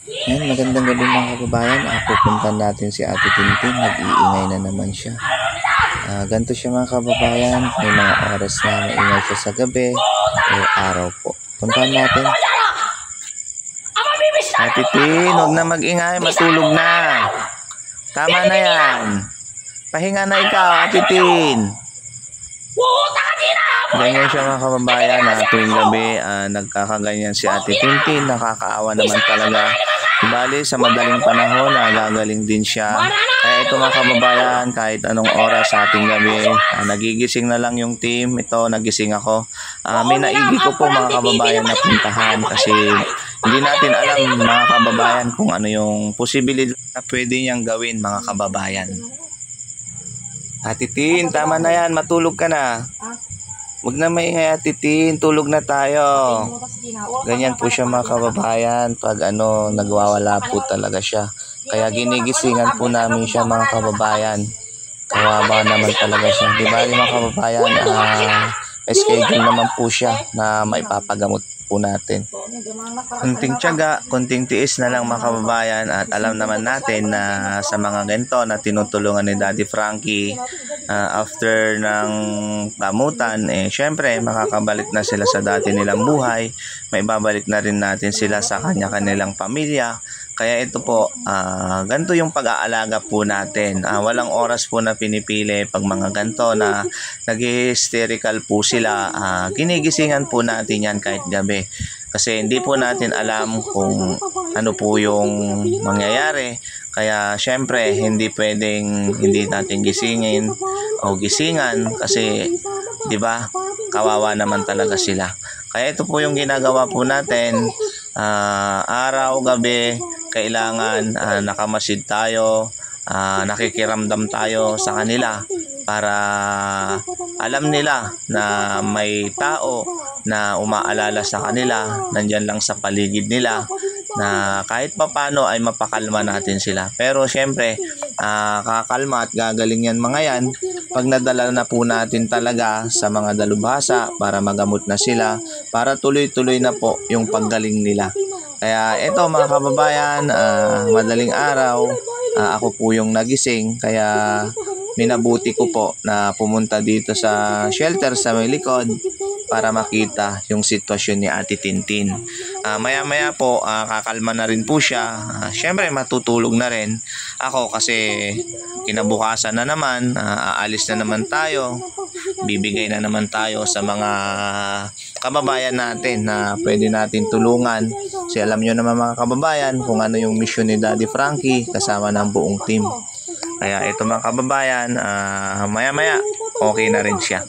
Ayan, magandang gabi mga kababayan. Pupuntahan natin si Ate Tintin. Nag-iingay na naman siya. Ganito siya mga kababayan. May mga oras na maingay siya sa gabi o araw po. Puntahan natin. Ate Tin, huwag na mag-ingay. Matulog na. Tama na yan. Pahinga na ikaw, Ate Tin. Ganyan siya mga kababayan. Tuwing gabi, nagkakaganyan si Ate Tintin. Nakakaawa naman talaga. Bali, sa madaling panahon, gagaling din siya. Kaya ito mga kababayan, kahit anong oras sa ating gabi, nagigising na lang yung team. Ito, nagising ako. May naigi ko po mga kababayan na puntahan kasi hindi natin alam mga kababayan kung ano yung posibilidad na pwede niyang gawin mga kababayan. Ate Tin, tama na yan. Matulog ka na. Huwag na maingay Ate Tin, tulog na tayo. Ganyan po siya mga kababayan pag nagwawala po talaga siya. Kaya ginigisingan po namin siya mga kababayan. Kawawa naman talaga siya. Di ba mga kababayan, schedule naman po siya na maipapagamot po natin. Kunting tiyaga, kunting tiis na lang mga kababayan at alam naman natin na sa mga ganito na tinutulungan ni Daddy Frankie after ng gamutan, syempre makakabalik na sila sa dati nilang buhay, may babalik na rin natin sila sa kanya-kanilang pamilya. Kaya ito po, ganito yung pag-aalaga po natin. Walang oras po na pinipili pag mga ganito na nag-hysterical po sila. Ginigisingan po natin yan kahit gabi. Kasi hindi po natin alam kung ano po yung mangyayari. Kaya syempre, hindi pwedeng hindi natin gisingin o gisingan kasi 'di ba? Kawawa naman talaga sila. Kaya ito po yung ginagawa po natin. Araw, gabi, kailangan nakamasid tayo, nakikiramdam tayo sa kanila para alam nila na may tao na umaalala sa kanila, nandyan lang sa paligid nila, na kahit papano ay mapakalma natin sila. Pero syempre, kakalma at gagaling yan mga yan pag nadala na po natin talaga sa mga dalubhasa para magamot na sila, para tuloy-tuloy na po yung paggaling nila. Kaya ito mga kababayan, madaling araw, ako po yung nagising, kaya minabuti ko po na pumunta dito sa shelter sa may likod para makita yung sitwasyon ni Ate Tintin. Maya-maya po, kakalma na rin po siya. Syempre, matutulog na rin ako kasi kinabukasan na naman, aalis na naman tayo. Bibigay na naman tayo sa mga kababayan natin na pwede natin tulungan. Kasi alam nyo naman mga kababayan kung ano yung mission ni Daddy Frankie kasama ng buong team. Kaya ito mga kababayan, maya-maya okay na rin siya.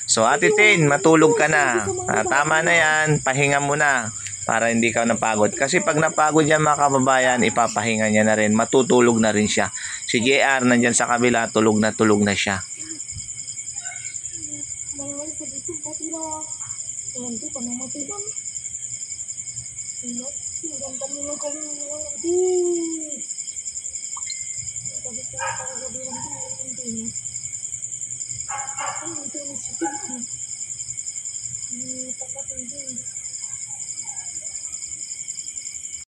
So Ate Tin, matulog ka na. Tama na yan, pahinga mo na para hindi ka napagod. Kasi pag napagod yan mga kababayan, ipapahinga niya na rin, matutulog na rin siya. Si JR nandyan sa kabila, tulog na siya.